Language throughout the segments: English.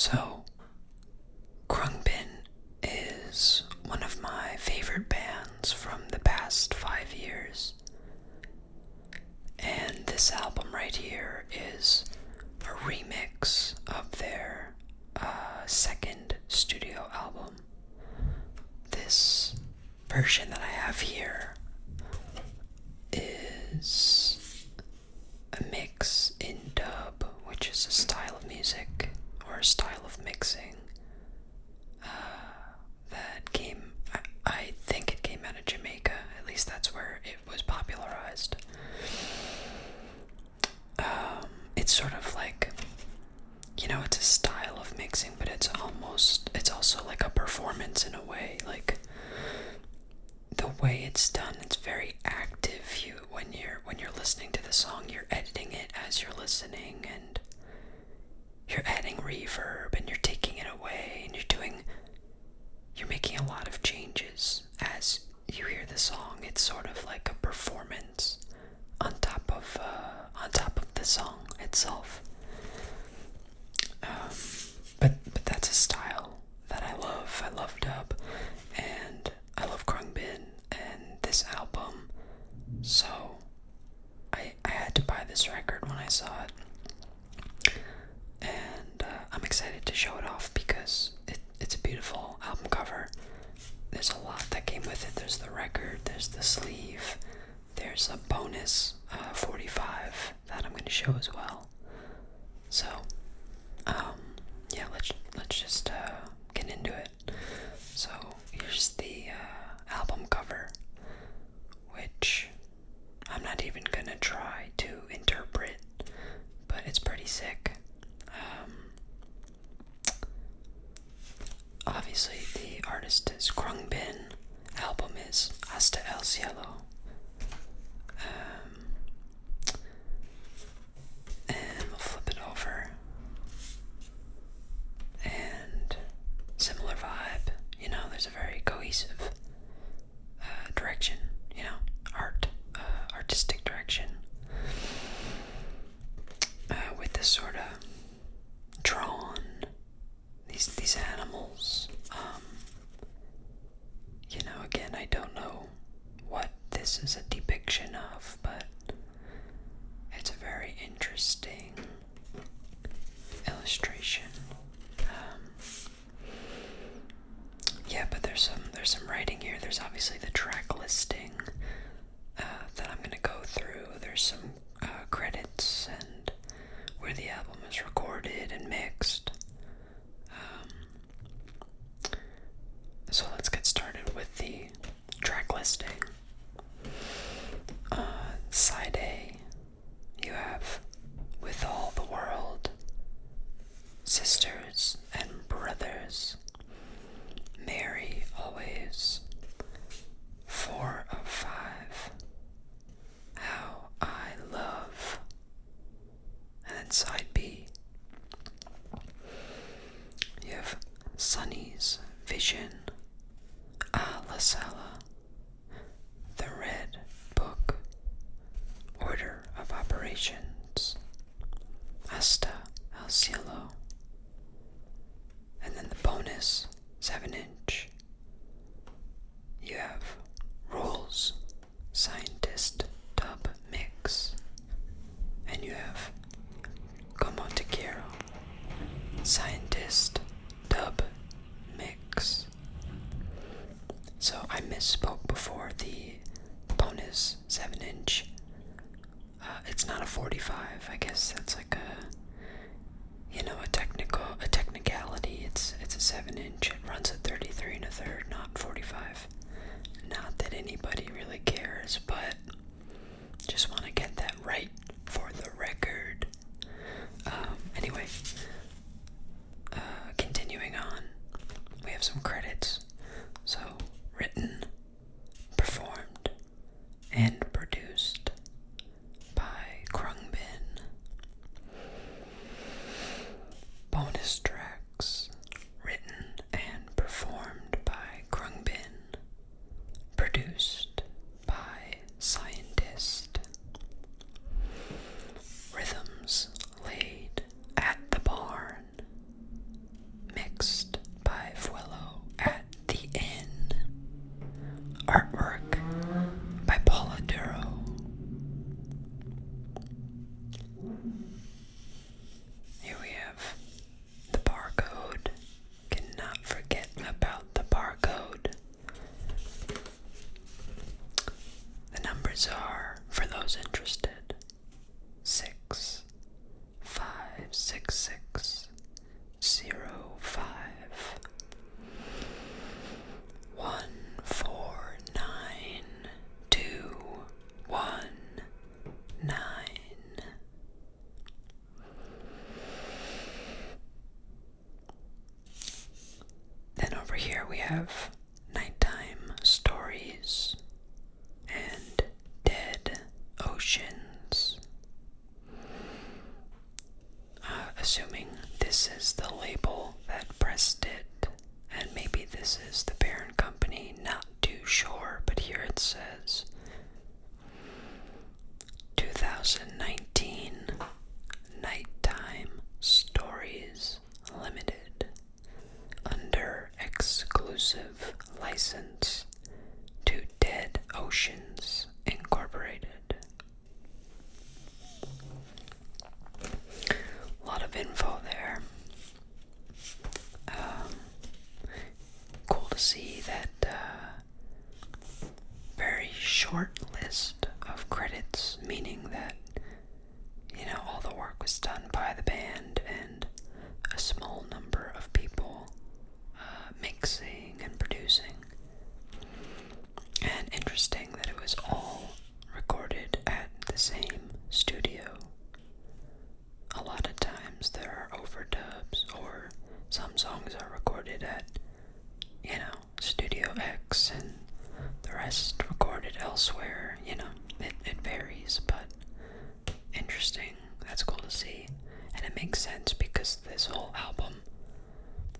So, Khruangbin is one of my favorite bands from the past 5 years. And this album right here is a remix of their second studio album. This version that I have here is a mix in dub, which is a style of music or a style of mixing that came, I think it came out of Jamaica. At least that's where it was popularized. It's sort of like, it's a style of mixing, but it's also like a performance in a way. Like, the way it's done, it's very active. When you're listening to the song, you're editing it as you're listening, and you're adding reverb, and you're taking it away, and you're making a lot of changes as you hear the song. It's sort of like a performance on top of the song itself. But that's a style that I love. I love dub, and I love Khruangbin and this album. So I had to buy this record when I saw it, and I'm excited to show it off because it's a beautiful album cover. There's a lot that came with it. There's the record, there's the sleeve, there's a bonus 45 that I'm going to show as well. So, yeah, let's just get into it. So here's the album cover, which I'm not even going to try to interpret, but it's pretty sick. Obviously, the artist is Khruangbin. Album is Hasta el Cielo. And we'll flip it over. And similar vibe. There's a very cohesive direction. Artistic direction. With this sort of drawn, these animals. Again, I don't know what this is a depiction of, but it's a very interesting illustration. But there's some writing here. There's obviously the track listing that I'm going to go through. There's some credits and where the album is recorded and mixed. So let's get started with the track listing. Side A, you have With All the World, Sisters and Brothers, Mary Always, 4 of 5, How I Love. And then side B, you have Sunny's Vision, A La Sala, The Red Book, Order of Operations, Hasta el Cielo, and then the bonus 7-inch. You have Rules, Scientist Dub Mix, and you have Como Te Quiero, Scientist Dub Mix. So I misspoke before. The bonus 7-inch, it's not a 45. I guess that's like a technicality. It's a 7-inch. It runs at 33 1/3, not 45. Not that anybody really cares, but just want to get that right for the record. Anyway, continuing on, we have some credits. So, written, performed, and produced by Khruangbin. Bonus tracks, written and performed by Khruangbin, produced by Scientist. Rhythms laid at the barn have Nighttime Stories and Dead Oceans. Assuming this is the label that pressed it, and maybe this is the parent company, not too sure, but here it says 2019 Nighttime Stories Limited, under exclusive license to Dead Oceans Incorporated. A lot of info there. Cool to see that very short list of credits, meaning that, all the work was done by the band and a small number of people mixing and producing. And interesting that it was all recorded at the same studio. A lot of times there are overdubs, or some songs are recorded at, Studio X and the rest recorded elsewhere. It varies, but interesting. That's cool to see. And it makes sense because this whole album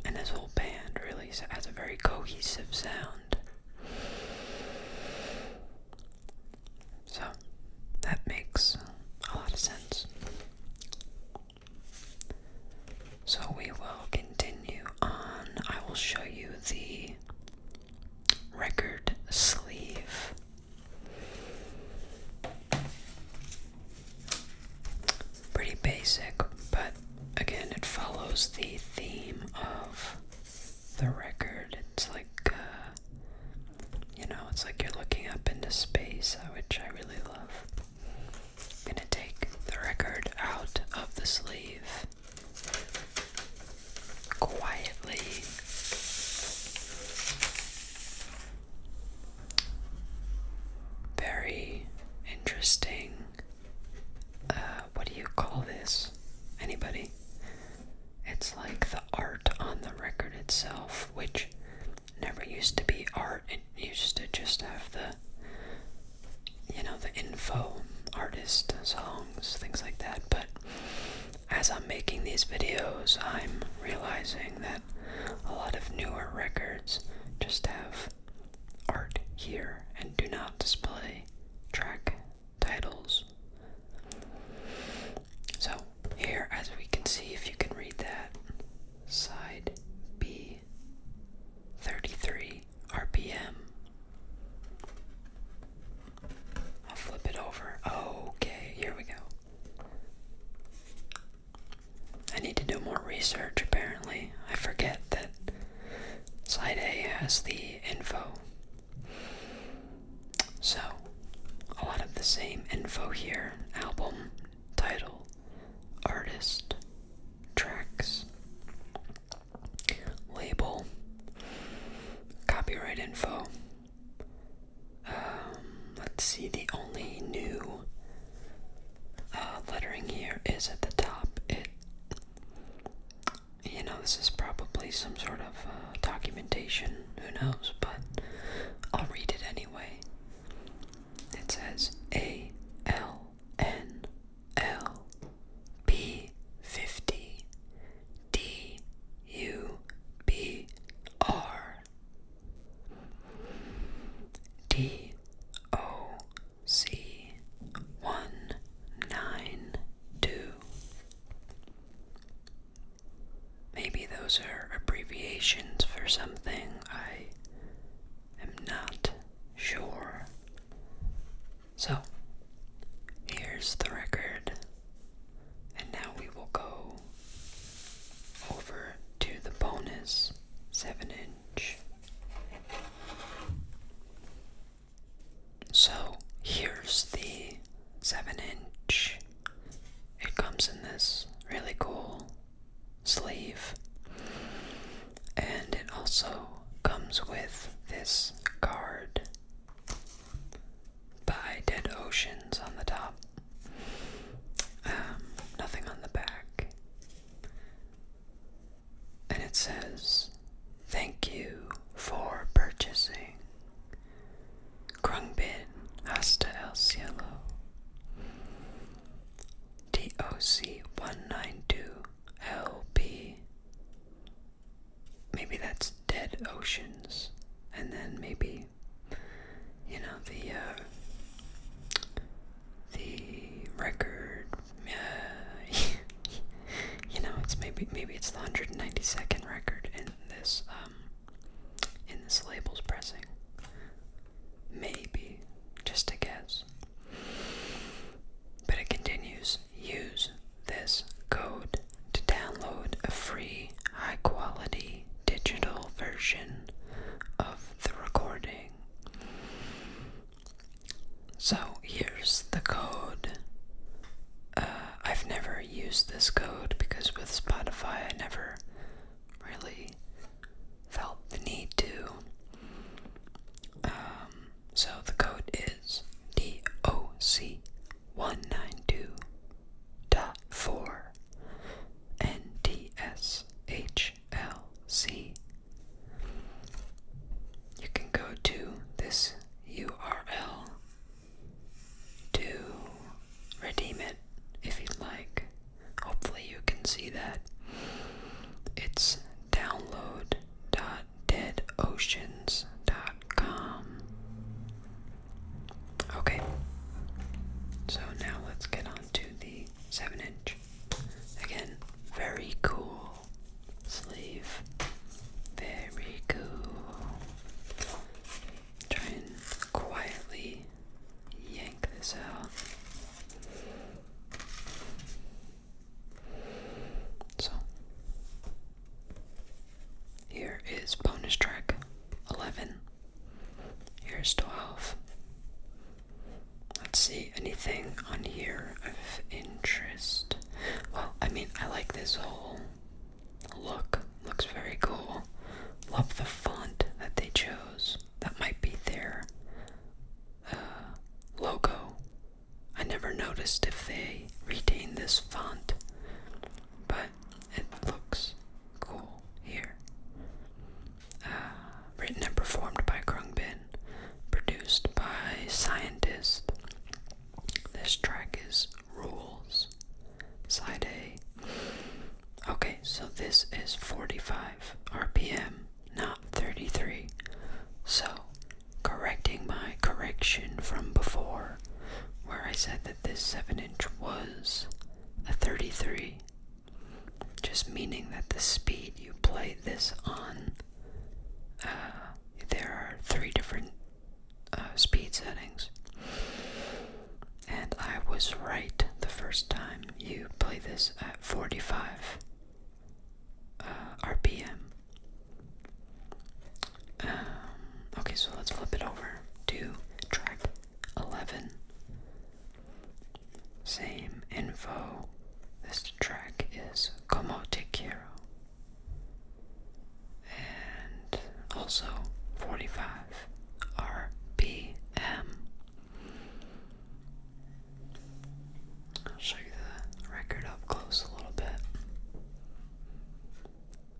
and this whole band really has a very cohesive sound. So that makes a lot of sense. So we will continue on. I will show you the record sleeve. Pretty basic, but again, it follows the theme of the record. It's like, it's like you're looking up into space, which I really love. I'm gonna take the record out of the sleeve quietly. Very interesting. What do you call this? Anybody? It's like the art on the record itself, which never used to be art. It used to just have the info, artist, songs, things like that. But as I'm making these videos, I'm realizing that a lot of newer records just have art here and do not display track titles. So here, as we can see, if you can read that, side B, 33 RPM. I'll flip it over. Okay, here we go. I need to do more research, apparently. I forget that side A has the info. So, a lot of the same info here. Album, title, artist, tracks, label, copyright info. Let's see, the only new lettering here is at the top. This is probably some sort of documentation, who knows, but I'll read it anyway. It says ALNLP50 DUBR DOC192. Maybe those are abbreviations for something. I am not sure. So, here's the record. And now we will go over to the bonus 7-inch. So, here's the 7-inch. It comes in this really cool sleeve, and it also comes with this card by Dead Oceans on the top. Nothing on the back, and it says, "Thank you for Dead Oceans, and then maybe, you know, the record, you know, it's maybe it's the 192nd record in this label's pressing. Maybe, just a guess. But it continues. Use this code to download a free, high-quality digital version of the recording. So here's the code. I've never used this code because with Spotify I never really felt the need to. So the code is DOC192.4 NTSHLC. You can go to this URL to redeem it if you'd like. Hopefully you can see that. It's download.deadoceans.com. Okay, so now let's get on to the 7-inch. Again, very cool sleeve. Very cool. Try and quietly yank this out. So, here is bonus track 11. Here's 12. Let's see, anything on here of interest? Well, I mean, I like this whole look. Looks very cool. Love the font that they chose. That might be their logo. I never noticed if they retain this font, but it looks cool here. Written and performed by Khruangbin, produced by Scientist. This track is Rules, side A. Okay, so this is 45 RPM, not 33. So, correcting my correction from before, where I said that this 7-inch was a 33, just meaning that the speed you play this on, there are 3 different speed settings. And I was right the first time. You play this at 45 RPM. Okay, so let's flip it over to track 11. Same info. This track is Como Te Quiero. And also 45 RPM. I'll show you the record up close a little bit.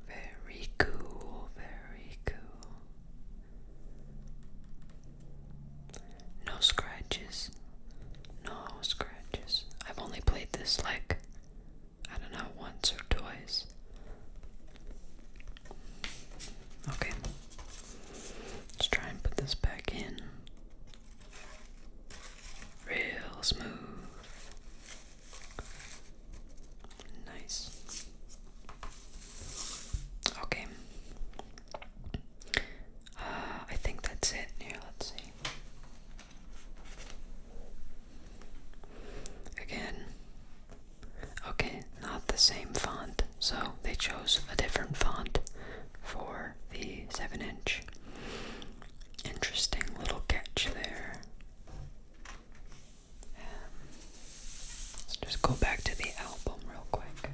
Very cool, very cool. No scratches. No scratches. I've only played this like, I don't know, once or twice. Okay. Let's try and put this back in. Real smooth. Nice. Okay. I think that's it. Here, let's see. Again. Okay, not the same font. So they chose a different font for the 7-inch. Interesting little catch there. Let's just go back to the album real quick.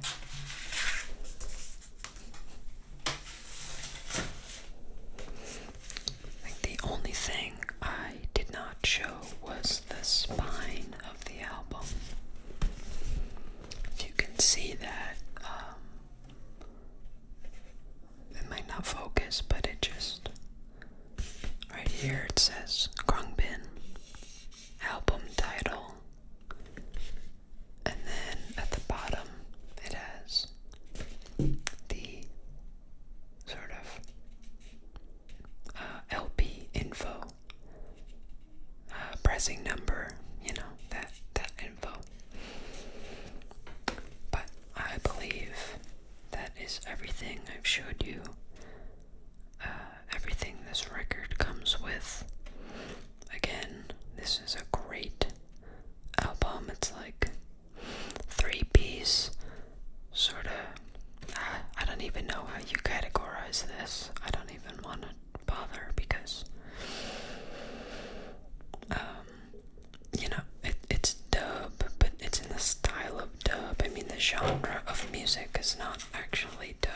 I think the only thing I did not show was the spine of the album. If you can see that, it might not focus, but it just, right here it says Khruangbin. surprising number, that info. But I believe that is everything I've showed you. Everything this record comes with. Again, this is a great album. It's like 3-piece, sort of. I don't even know how you categorize this. I don't even want to bother because, it's dub, but it's in the style of dub. I mean, the genre of music is not actually dub.